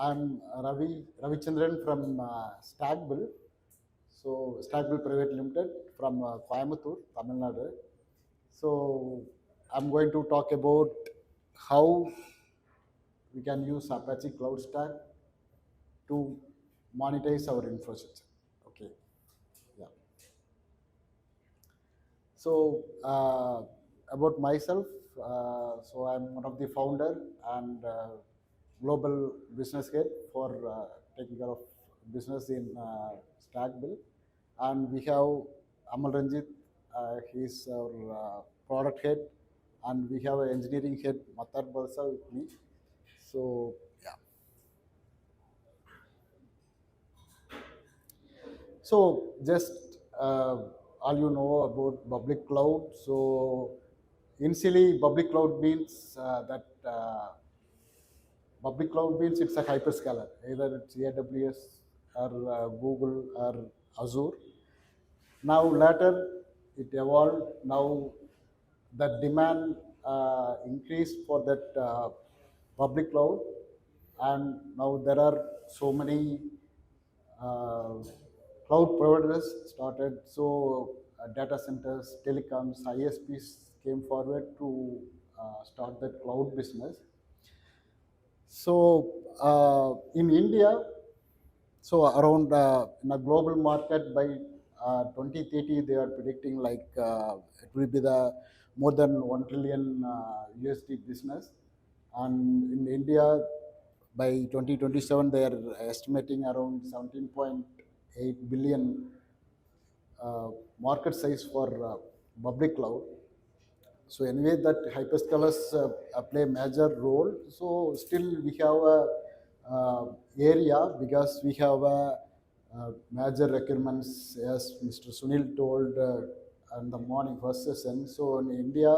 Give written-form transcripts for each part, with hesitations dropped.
I'm Ravichandran from StackBill. So StackBill Private Limited from Coimbatore, Tamil Nadu. So I'm going to talk about how we can use Apache CloudStack to monetize our infrastructure. Okay, yeah. So about myself, so I'm one of the founder and global business head for taking care of business in StackBill, and we have Amal Ranjit. He's our product head, and we have an engineering head, Matar Balsa, with me. So yeah. So just all you know about public cloud. So initially, public cloud means that public cloud means it's a hyperscaler, either it's AWS or Google or Azure. Now later it evolved. Now the demand increased for that public cloud, and now there are so many uh, cloud providers started. So data centers, telecoms, ISPs came forward to start that cloud business. So in India, so around in a global market by 2030, they are predicting like it will be the more than 1 trillion USD business, and in India by 2027 they are estimating around 17.8 billion market size for public cloud. So anyway, that hyperscalers play a major role. So still we have a area because we have a major requirements, as Mr. Sunil told in the morning first session. So in India,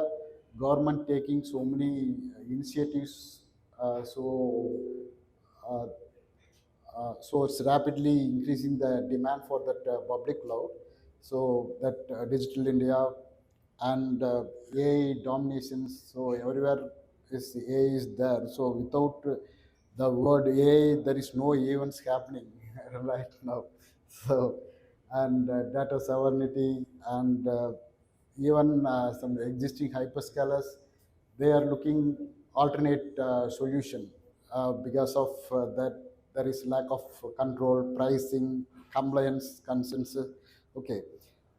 government taking so many initiatives. Uh, so it's rapidly increasing the demand for that public cloud. So that digital India and AI dominations. So everywhere is AI is there. So without the word AI, there is no events happening right now. So and data sovereignty and even some existing hyperscalers, they are looking alternate solution because of that there is lack of control, pricing, compliance, consensus. Okay,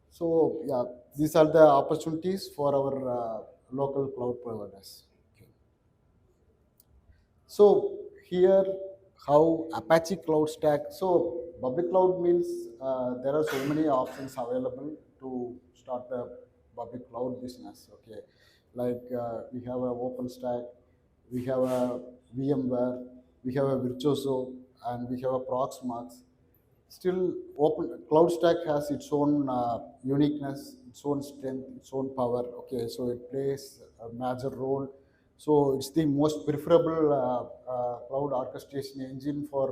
so yeah, these are the opportunities for our local cloud providers. Okay. So here, how Apache CloudStack. So public cloud means there are so many options available to start the public cloud business. Okay, like we have a OpenStack, we have a VMware, we have a Virtuoso, and we have a Proxmox. Still, open CloudStack has its own uniqueness, its own strength, its own power. Okay, so it plays a major role. So it's the most preferable cloud orchestration engine for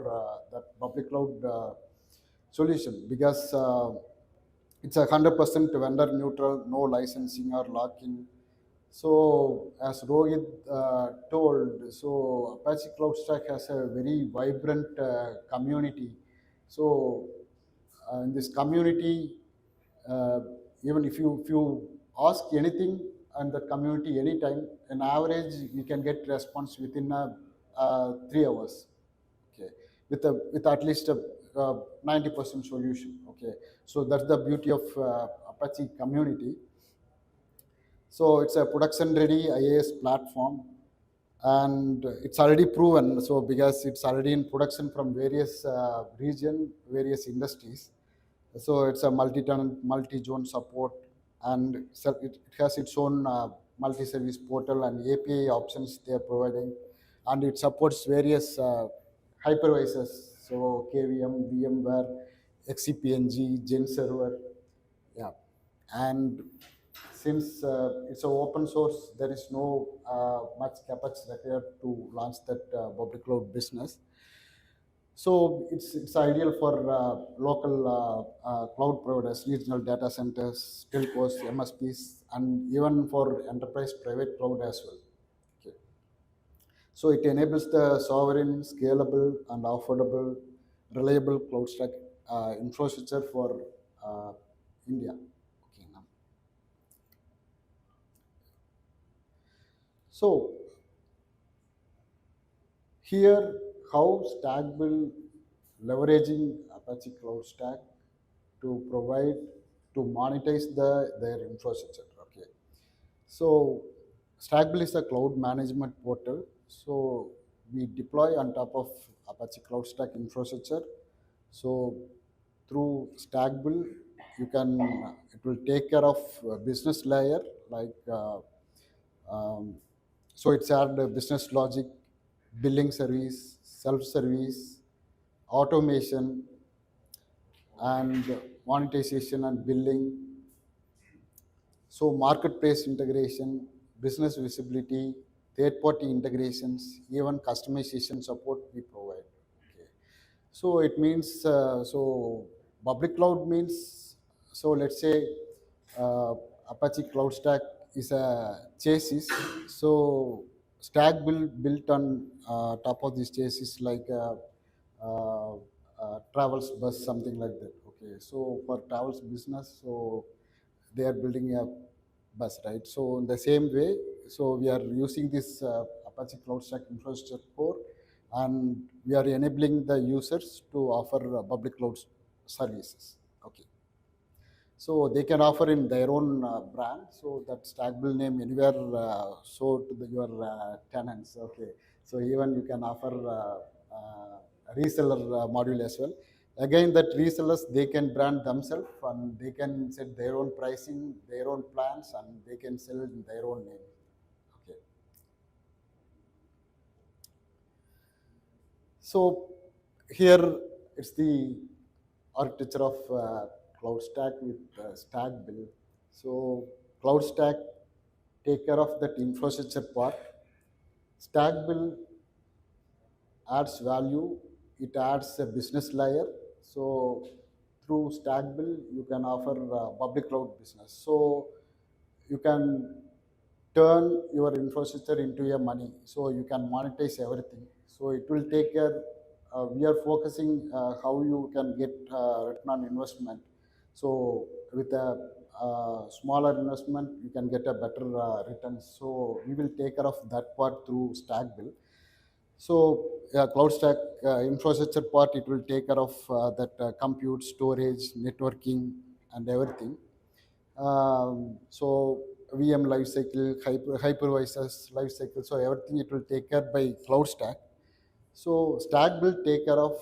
the public cloud solution because it's 100% vendor neutral, no licensing or locking. So as Rohit told, so Apache CloudStack has a very vibrant community. So in this community, uh, even if you ask anything in the community anytime, on average you can get response within 3 hours. Okay, with at least a 90% solution. Okay, so that's the beauty of Apache community. So it's a production ready IaaS platform, and it's already proven. So because it's already in production from various region, various industries. So it's a multi-tenant, multi-zone support, and it has its own multi-service portal and API options they are providing, and it supports various hypervisors. So KVM, VMware, XCPNG, Gen Server, yeah. And since it's an open source, there is no much capex required to launch that public cloud business. So it's ideal for local cloud providers, regional data centers, telcos, MSPs, and even for enterprise private cloud as well. Okay. So it enables the sovereign, scalable, and affordable, reliable cloud stack infrastructure for uh, India. Okay, now. So here, how StackBill leveraging Apache CloudStack to provide to monetize their infrastructure. Okay, so StackBill is a cloud management portal. So we deploy on top of Apache CloudStack infrastructure. So through StackBill, you can it will take care of business layer like um, so it's had business logic, billing service, self-service, automation, and monetization and billing. So marketplace integration, business visibility, third-party integrations, even customization support we provide. Okay. So it means public cloud means let's say uh, Apache CloudStack is a chassis. So stack built on top of this chassis like uh, travels bus, something like that. Okay, so for travels business, so they are building a bus, right? So in the same way, so we are using this Apache CloudStack infrastructure core, and we are enabling the users to offer public cloud services. Okay, so they can offer in their own brand, so that StackBill name anywhere so to your tenants. Okay, so even you can offer reseller module as well. Again, that resellers they can brand themselves and they can set their own pricing, their own plans, and they can sell in their own name. Okay, so here it's the architecture of cloud stack with stack build. So cloud stack take care of that infrastructure part. Stack build adds value. It adds a business layer. So through StackBill, you can offer public cloud business. So you can turn your infrastructure into a money. So you can monetize everything. So it will take care. We are focusing how you can get return on investment. So with a smaller investment, you can get a better return. So we will take care of that part through StackBill. So cloud stack infrastructure part, it will take care of that compute, storage, networking, and everything. So VM lifecycle, hypervisors lifecycle, so everything it will take care by cloud stack. So stack will take care of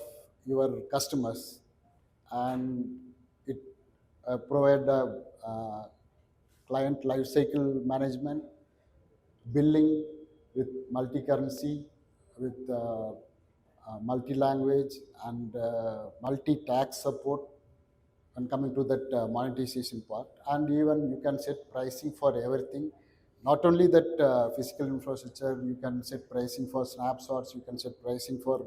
your customers, and it provide client lifecycle management, billing with multi-currency, with multi-language and multi-tax support, and coming to that monetization part. And even you can set pricing for everything. Not only that physical infrastructure, you can set pricing for snapshots, you can set pricing for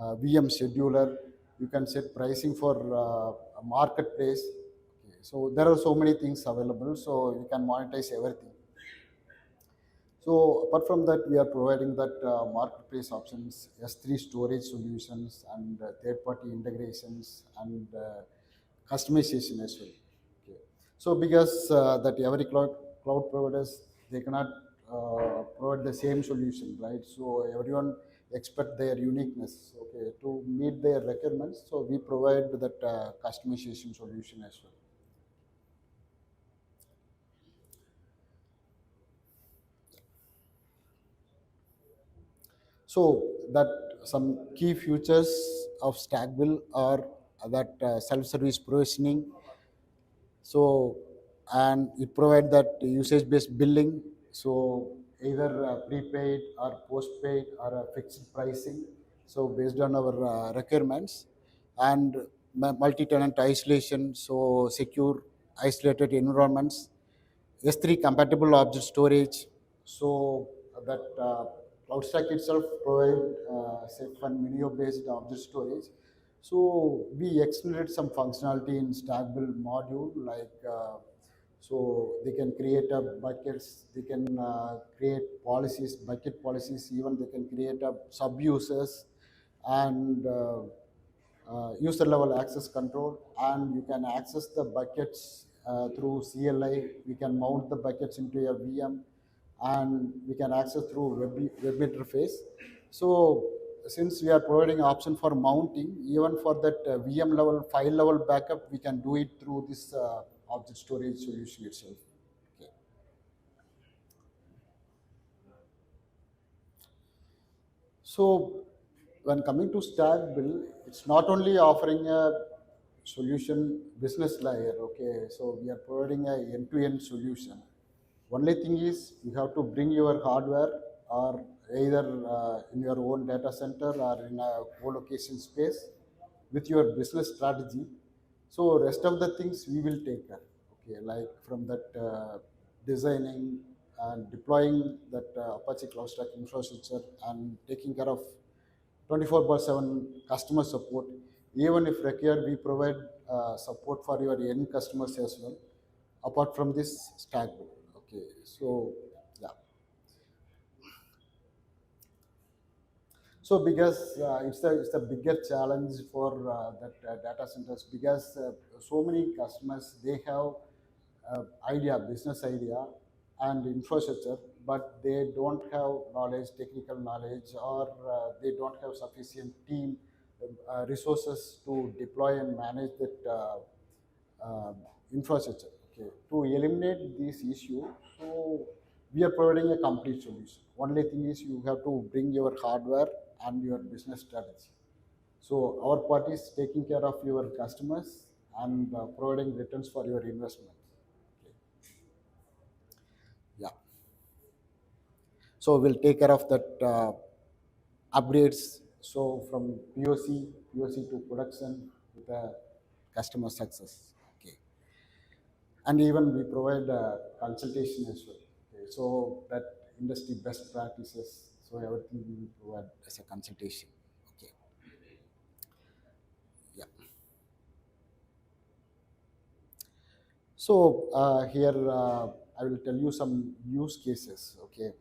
VM scheduler, you can set pricing for a marketplace. Okay, so there are so many things available, so you can monetize everything. So apart from that, we are providing that marketplace options, S3 storage solutions, and third-party integrations, and customization as well. Okay. So because that every cloud providers they cannot provide the same solution, right? So everyone expect their uniqueness. Okay, to meet their requirements, so we provide that customization solution as well. So that some key features of StackBill are that self-service provisioning. So and it provide that usage-based billing. So either prepaid or postpaid or a fixed pricing. So based on our requirements, and multi-tenant isolation. So secure isolated environments, S3 compatible object storage. So that CloudStack itself provide Ceph and Minio based object storage. So we extended some functionality in StackBill module like So they can create a buckets, they can create policies, bucket policies, even they can create a sub users and user level access control, and you can access the buckets through CLI. We can mount the buckets into a VM, and we can access through web interface. So since we are providing option for mounting, even for that VM level, file level backup, we can do it through this object storage solution itself. Okay. So when coming to StackBill, it's not only offering a solution business layer. Okay, so we are providing a end-to-end solution. Only thing is you have to bring your hardware or either in your own data center or in a co-location space with your business strategy. So rest of the things we will take care. Okay, like from that designing and deploying that Apache CloudStack infrastructure and taking care of 24/7 customer support. Even if required, we provide support for your end customers as well. Apart from this stack. Okay, so yeah. So because it's a bigger challenge for that data centers, because so many customers, they have idea, business idea and infrastructure, but they don't have knowledge, technical knowledge, or they don't have sufficient team resources to deploy and manage that infrastructure. Okay, to eliminate this issue, so we are providing a complete solution. Only thing is you have to bring your hardware and your business strategy. So our part is taking care of your customers and providing returns for your investment. Okay. Yeah. So we'll take care of that upgrades. So from POC to production with the customer success. Okay. And even we provide consultation as well. Okay. So that industry best practices. So everything we provide as a consultation. Okay. Yeah. So here I will tell you some use cases. Okay.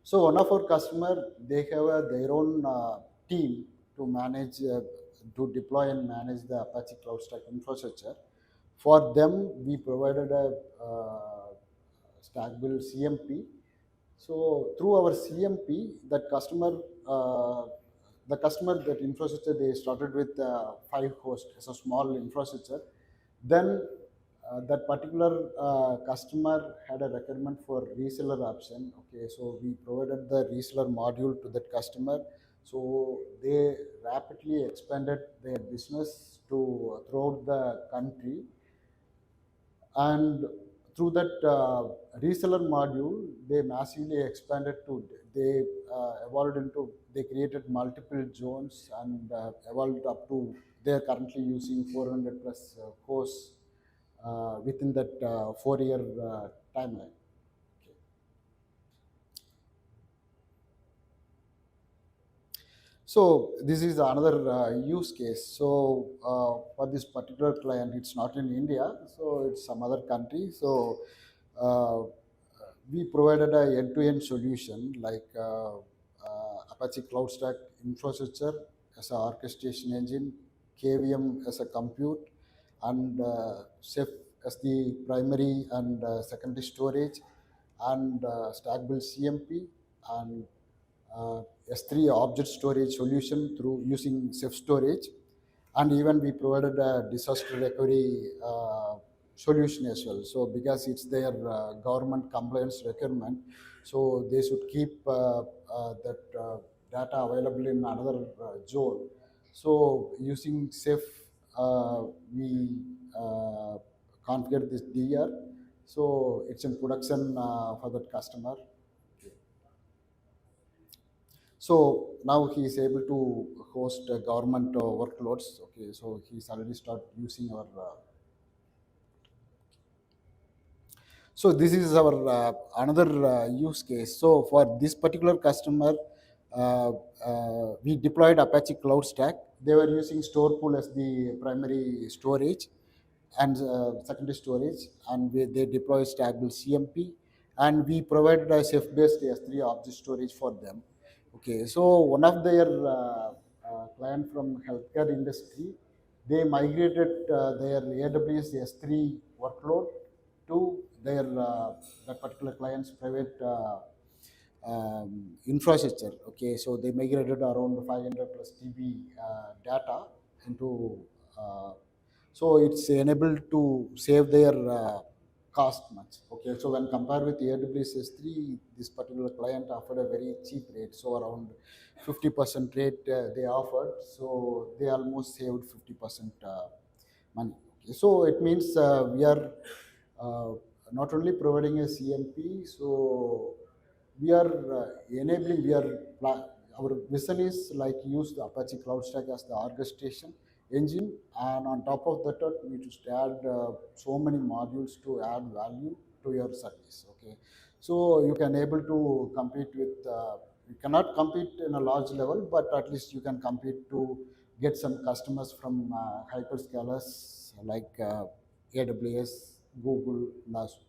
So one of our customer, they have their own team to manage, to deploy and manage the Apache CloudStack infrastructure. For them, we provided a StackBill CMP. So through our CMP, the customer that infrastructure, they started with 5 hosts as a small infrastructure. Then that particular customer had a requirement for reseller option. Okay, so we provided the reseller module to that customer. So they rapidly expanded their business to throughout the country, and through that reseller module, they massively expanded to, they evolved into, they created multiple zones and evolved up to, they're currently using 400 plus course within that 4 year timeline. Okay. So this is another use case. So for this particular client, it's not in India, so it's some other country. So uh, we provided a end-to-end solution like Apache CloudStack infrastructure as an orchestration engine, KVM as a compute, and Ceph as the primary and secondary storage, and StackBill CMP, and S3 object storage solution through using Ceph storage, and even we provided a disaster recovery solution as well. So because it's their government compliance requirement, so they should keep that data available in another zone. So using Ceph, we configure this DR. So it's in production for that customer. So now he is able to host government workloads. Okay, so he's already started using our. So this is our another use case. So for this particular customer, we deployed Apache CloudStack. They were using Storepool as the primary storage, and secondary storage, and they deploy StackBill CMP, and we provided a Ceph-based S3 object storage for them. Okay, so one of their client from healthcare industry, they migrated their AWS S3 workload to their that particular client's private infrastructure. Okay, so they migrated around 500 plus TB data into. So it's enabled to save their cost much. Okay, so when compared with AWS S3, this particular client offered a very cheap rate, so around 50% rate they offered. So they almost saved 50% money. Okay, so it means we are uh, not only providing a CMP, so we are enabling, our vision is like use the Apache CloudStack as the orchestration engine, and on top of that, we just add so many modules to add value to your service. Okay, so you can able to compete with. You cannot compete in a large level, but at least you can compete to get some customers from hyperscalers like AWS, Google, Lazaro.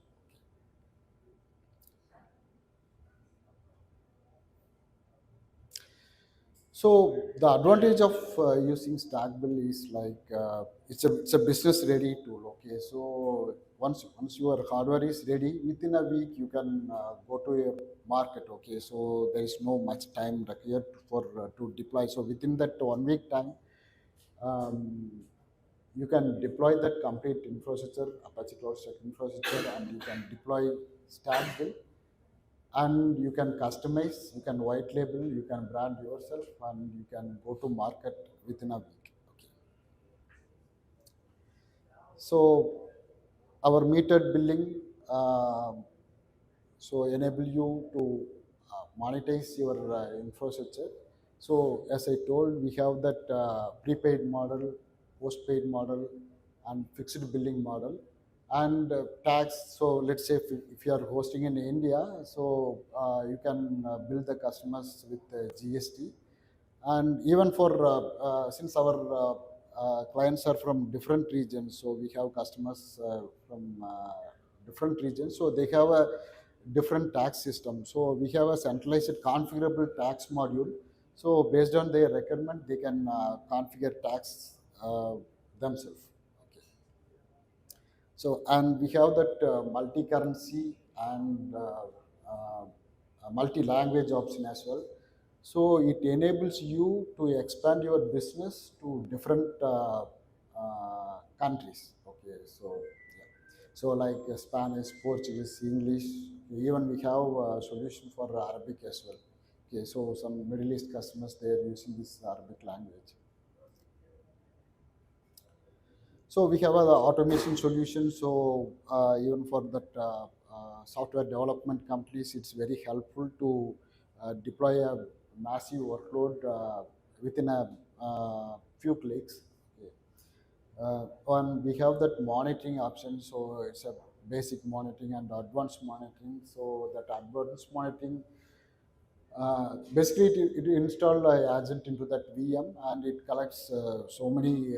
So the advantage of using StackBill is like it's a business ready tool. Okay, so once your hardware is ready, within a week you can go to a market. Okay, so there is no much time required for to deploy. So within that 1 week time, um, you can deploy that complete infrastructure, Apache CloudStack infrastructure, and you can deploy StackBill, and you can customize, you can white label, you can brand yourself, and you can go to market within a week. Okay, so our metered billing, uh, so enable you to monetize your infrastructure. So as I told, we have that prepaid model, postpaid model, and fixed billing model, and tax. So let's say if you are hosting in India, so you can bill the customers with GST. And even for since our clients are from different regions, so we have customers from different regions, so they have a different tax system. So we have a centralized configurable tax module, so based on their requirement they can configure tax themselves. Okay, so, and we have that multi-currency and multi-language option as well. So it enables you to expand your business to different countries. Okay, so yeah. So like Spanish, Portuguese, English, even we have a solution for Arabic as well. Okay, so some Middle East customers, they are using this Arabic language. So we have a automation solution. So even for that software development companies, it's very helpful to deploy a massive workload within a few clicks. Okay. And we have that monitoring option. So it's a basic monitoring and advanced monitoring. So that advanced monitoring, basically, it installed an agent into that VM, and it collects so many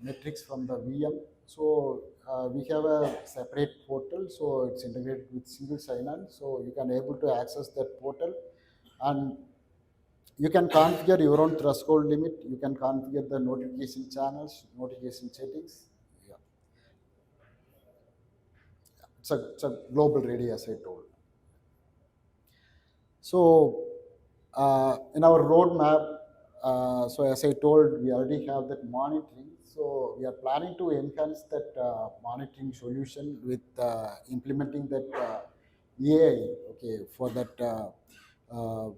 metrics from the VM. So we have a separate portal, so it's integrated with single sign-on. So you can able to access that portal, and you can configure your own threshold limit. You can configure the notification channels, notification settings. Yeah, it's a global ready, as I told. So in our roadmap, so as I told, we already have that monitoring. So we are planning to enhance that monitoring solution with implementing that AI. Okay, for that uh,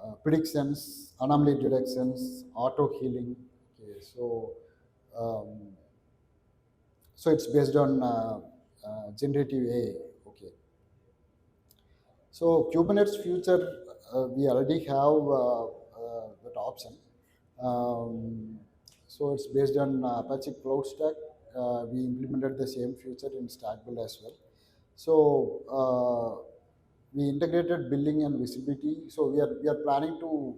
uh, predictions, anomaly detections, auto healing. Okay, um, so it's based on generative AI. Okay, so Kubernetes future, we already have that option. Um, so it's based on Apache CloudStack. We implemented the same feature in StackBill as well. So we integrated billing and visibility. So we are planning to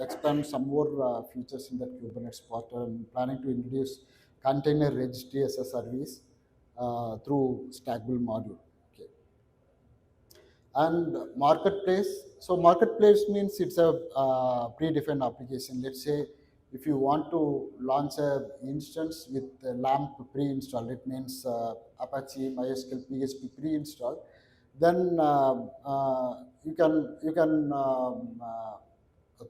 expand some more features in that Kubernetes portal, and planning to introduce container registry as a service through StackBill module. Okay. And marketplace. So marketplace means it's a predefined application. Let's say if you want to launch a instance with a LAMP pre-installed, it means Apache MySQL PHP pre-installed, then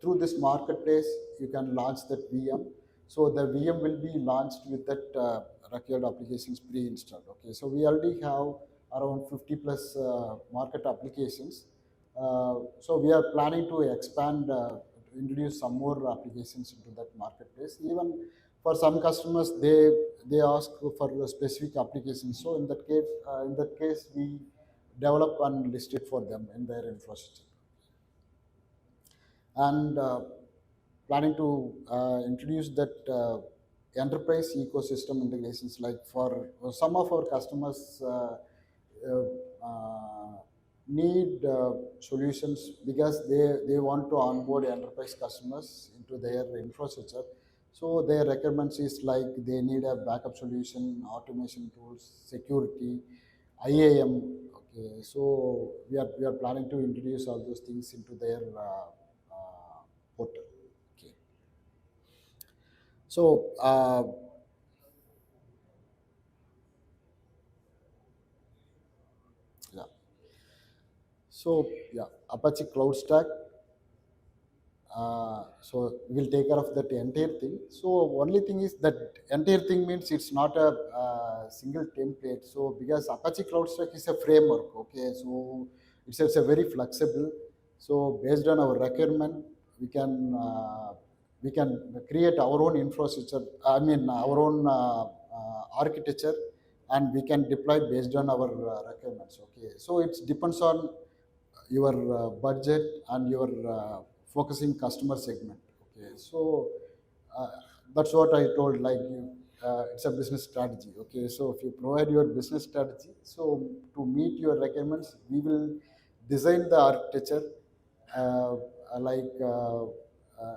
through this marketplace you can launch that VM. So the VM will be launched with that required applications pre-installed. Okay, so we already have around 50 plus market applications. So we are planning to expand, introduce some more applications into that marketplace. Even for some customers, they ask for a specific applications. So in that case, we develop and list it for them in their infrastructure. And planning to introduce that enterprise ecosystem integrations, like for some of our customers need solutions because they want to onboard enterprise customers into their infrastructure. So their requirements is like they need a backup solution, automation tools, security, IAM. Okay, so we are planning to introduce all those things into their portal. Okay. So yeah. So yeah, Apache CloudStack. So we'll take care of that entire thing. So only thing is that entire thing means it's not a single template. So because Apache CloudStack is a framework, okay, so it's a very flexible. So based on our requirement, we can we can create our own infrastructure. I mean our own architecture, and we can deploy based on our requirements. Okay, so it depends on your budget and your focusing customer segment. Okay, so uh, that's what I told, like it's a business strategy. Okay, so if you provide your business strategy, so to meet your requirements, we will design the architecture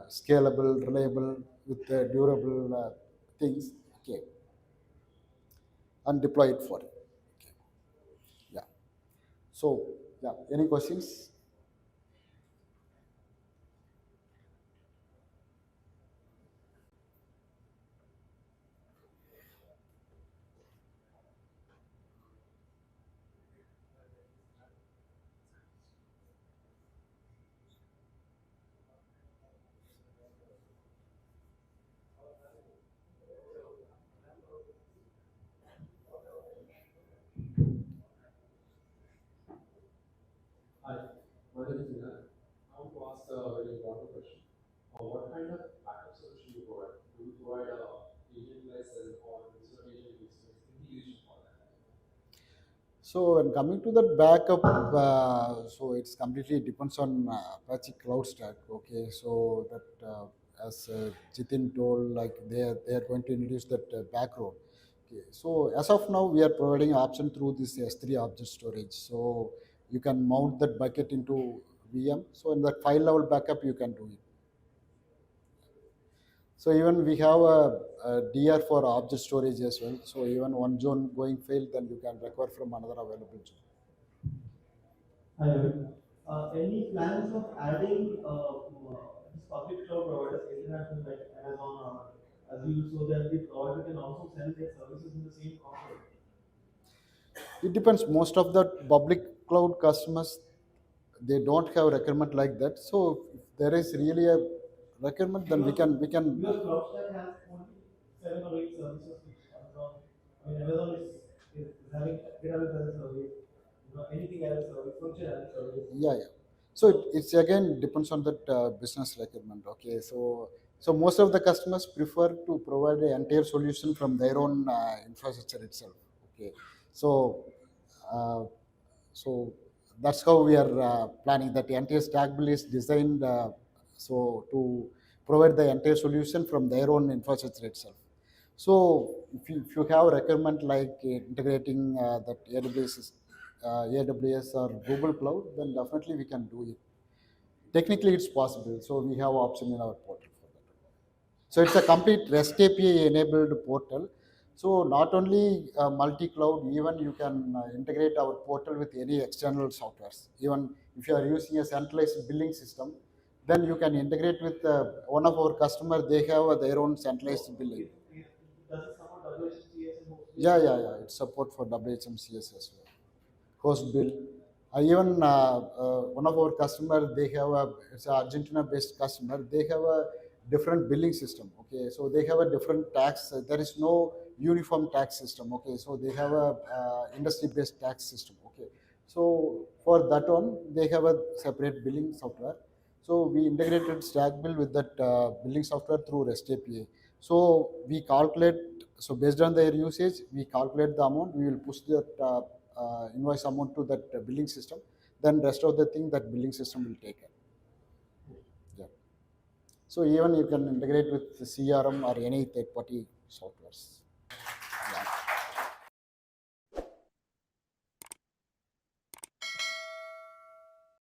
scalable, reliable, with durable things. Okay, and deploy it for it. Okay. Yeah. So yeah, any questions? Hi, my name is Vinay. I want to ask a very important question. What kind of backup solution you provide? Do you provide a agent-less or is your agent used for that? So when coming to that backup, so it's completely depends on Apache CloudStack. Okay, so that as Jitin told, like they are going to introduce that backrow. Okay, so as of now, we are providing option through this S3 object storage. So you can mount that bucket into VM. So in that file level backup, you can do it. So even we have a DR for object storage as well. So even one zone going fail, then you can recover from another available zone. Hi, Arun. Any plans of adding this public cloud providers, international like Amazon or Azure, so that the provider can also sell their services in the same console? It depends. Most of the public cloud customers, they don't have requirement like that. So if there is really a requirement, then we can. Because CloudStack has only 7 or 8 services which Amazon, I mean Amazon is having database as a service, anything as a service, function as a service. Yeah, yeah. So it's again depends on that business requirement. Okay, so most of the customers prefer to provide the entire solution from their own infrastructure itself. Okay, so uh, so that's how we are planning that the entire StackBill is designed so to provide the entire solution from their own infrastructure itself. So if you have a requirement like integrating that AWS or Google Cloud, then definitely we can do it. Technically, it's possible. So we have option in our portal for that. So it's a complete REST API enabled portal. So not only multi-cloud, even you can integrate our portal with any external softwares. Even if you are using a centralized billing system, then you can integrate with one of our customer. They have their own centralized billing. Does it support WHCS and mostly? Yeah. It's support for WHMCS as well. Host bill. Even one of our customer, they have it's a Argentina-based customer. They have a different billing system. Okay, so they have a different tax. There is no uniform tax system. Okay, so they have a industry-based tax system. Okay, so for that one, they have a separate billing software. So we integrated StackBill with that billing software through REST API. So we calculate. So based on their usage, we calculate the amount. We will push that invoice amount to that billing system. Then rest of the thing that billing system will take care. Yeah. So even you can integrate with the CRM or any third-party softwares.